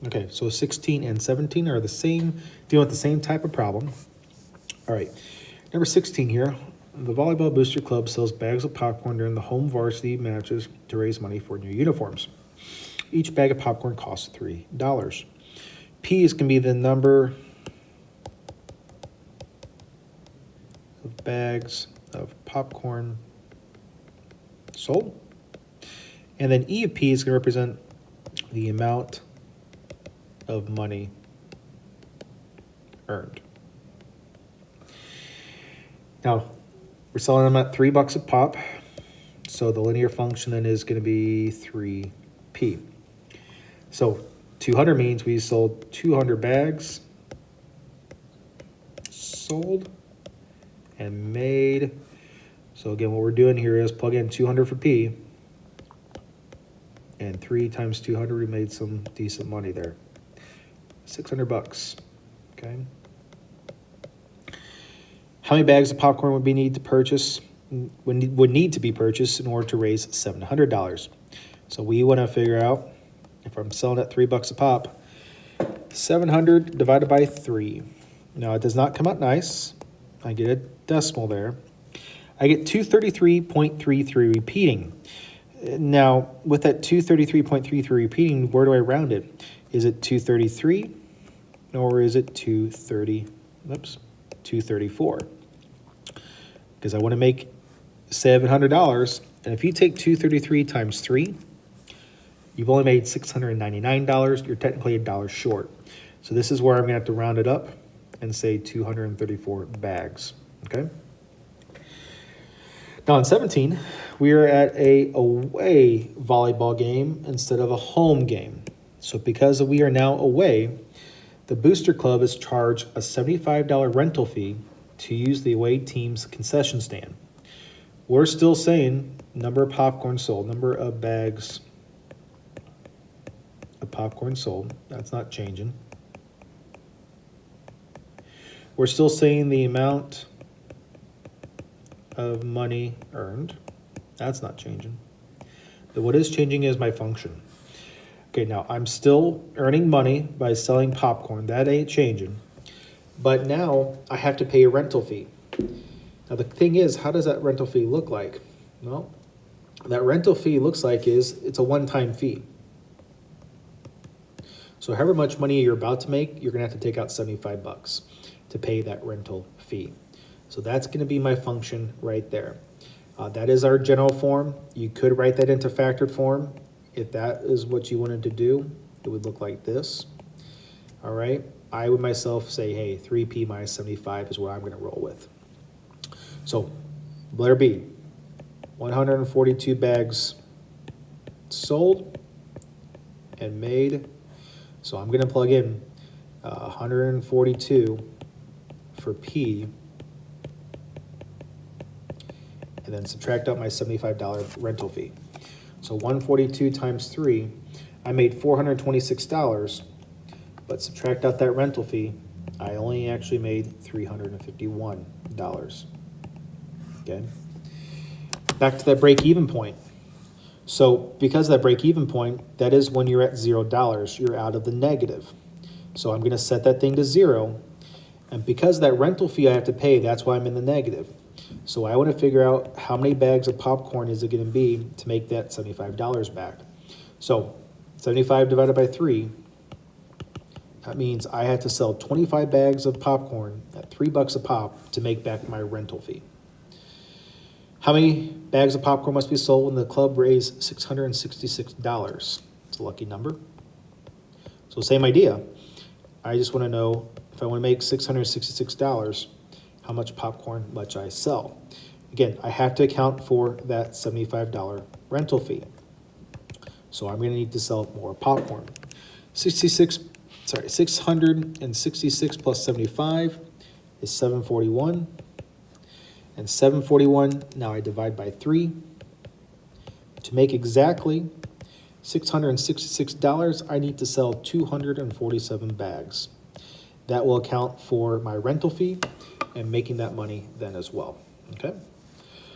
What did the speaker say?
Okay, so 16 and 17 are the same, dealing with the same type of problem. All right, number 16 here. The Volleyball Booster Club sells bags of popcorn during the home varsity matches to raise money for new uniforms. Each bag of popcorn costs $3. P is going to be the number of bags of popcorn sold. And then E of P is going to represent the amount of money earned. Now, we're selling them at $3 a pop. So the linear function then is going to be 3P. So 200 means we sold 200 bags, sold, and made. So again, what we're doing here is plug in 200 for P, and 3 times 200, we made some decent money there. $600, okay? How many bags of popcorn would need to be purchased in order to raise $700? So we want to figure out, if I'm selling at $3 a pop, 700 divided by 3. Now, it does not come out nice. I get a decimal there. I get 233.33 repeating. Now, with that 233.33 repeating, where do I round it? Is it 233 or is it 234? Because I want to make $700. And if you take 233 times 3, you've only made $699. You're technically $1 short. So this is where I'm going to have to round it up and say 234 bags, okay? Now in 17, we are at a away volleyball game instead of a home game. So because we are now away, the Booster Club is charged a $75 rental fee to use the away team's concession stand. We're still saying number of popcorn sold, number of bags of popcorn sold. That's not changing. We're still saying the amount of money earned. That's not changing. But what is changing is my function. Okay, now I'm still earning money by selling popcorn. That ain't changing. But now I have to pay a rental fee. Now the thing is, how does that rental fee look like? Well, that rental fee looks like it's a one-time fee. So however much money you're about to make, you're gonna have to take out $75 to pay that rental fee. So that's gonna be my function right there. That is our general form. You could write that into factored form. If that is what you wanted to do, it would look like this. All right, I would myself say, hey, 3P minus 75 is what I'm gonna roll with. So letter B, 142 bags sold and made. So I'm gonna plug in 142 for P, and then subtract out my $75 rental fee. So 142 times 3, I made $426, but subtract out that rental fee, I only actually made $351. Okay. Back to that break-even point. So because of that break-even point, that is when you're at $0. You're out of the negative. So I'm going to set that thing to 0. And because of that rental fee I have to pay, that's why I'm in the negative. So I want to figure out how many bags of popcorn is it going to be to make that $75 back. So 75 divided by 3, that means I have to sell 25 bags of popcorn at $3 a pop to make back my rental fee. How many bags of popcorn must be sold when the club raised $666? It's a lucky number. So same idea. I just want to know if I want to make $666, how much popcorn must I sell? Again, I have to account for that $75 rental fee. So I'm going to need to sell more popcorn. 666 plus 75 is 741. And 741, now I divide by 3. To make exactly $666, I need to sell 247 bags. That will account for my rental fee and making that money then as well, okay?